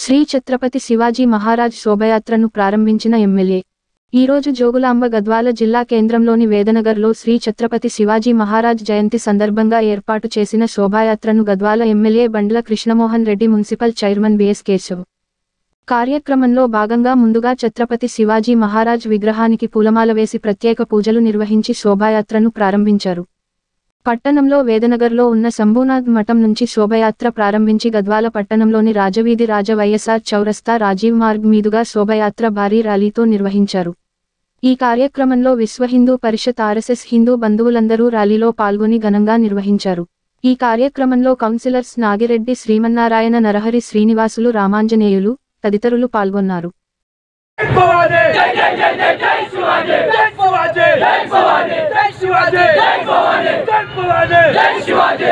శ్రీ ఛత్రపతి శివాజీ మహారాజ్ శోభయాత్రను ప్రారంభించిన ఎమ్మెల్యే ఈ రోజు జోగులాంబ గద్వాల జిల్లా కేంద్రంలోని వేదనగర్లో శ్రీ ఛత్రపతి శివాజీ మహారాజ్ జయంతి సందర్భంగా ఏర్పాటు చేసిన శోభాయాత్రను Gadwal MLA Bandla Krishnamohan Reddy municipal chairman BS Keshav కార్యక్రమంలో భాగంగా ముందుగా ఛత్రపతి శివాజీ మహారాజ్ విగ్రహానికి పూలమాల వేసి ప్రత్యేక పూజలు నిర్వహించి శోభాయాత్రను ప్రారంభించారు. పట్టణంలో వేదనగర్లో ఉన్న శంభూనాథ్ మఠం నుంచి శోభయాత్ర ప్రారంభించి గద్వాల పట్టణంలోని రాజవీధి రాజ వైఎస్ఆర్ చౌరస్తా రాజీవ్ మార్గ్ మీదుగా శోభయాత్ర భారీ ర్యాలీతో నిర్వహించారు. ఈ కార్యక్రమంలో విశ్వ హిందూ పరిషత్ ఆర్ఎస్ఎస్ హిందూ బంధువులందరూ ర్యాలీలో పాల్గొని ఘనంగా నిర్వహించారు. ఈ కార్యక్రమంలో కౌన్సిలర్స్ నాగిరెడ్డి శ్రీమన్నారాయణ నరహరి శ్రీనివాసులు రామాంజనేయులు తదితరులు పాల్గొన్నారు. जय शिवाजी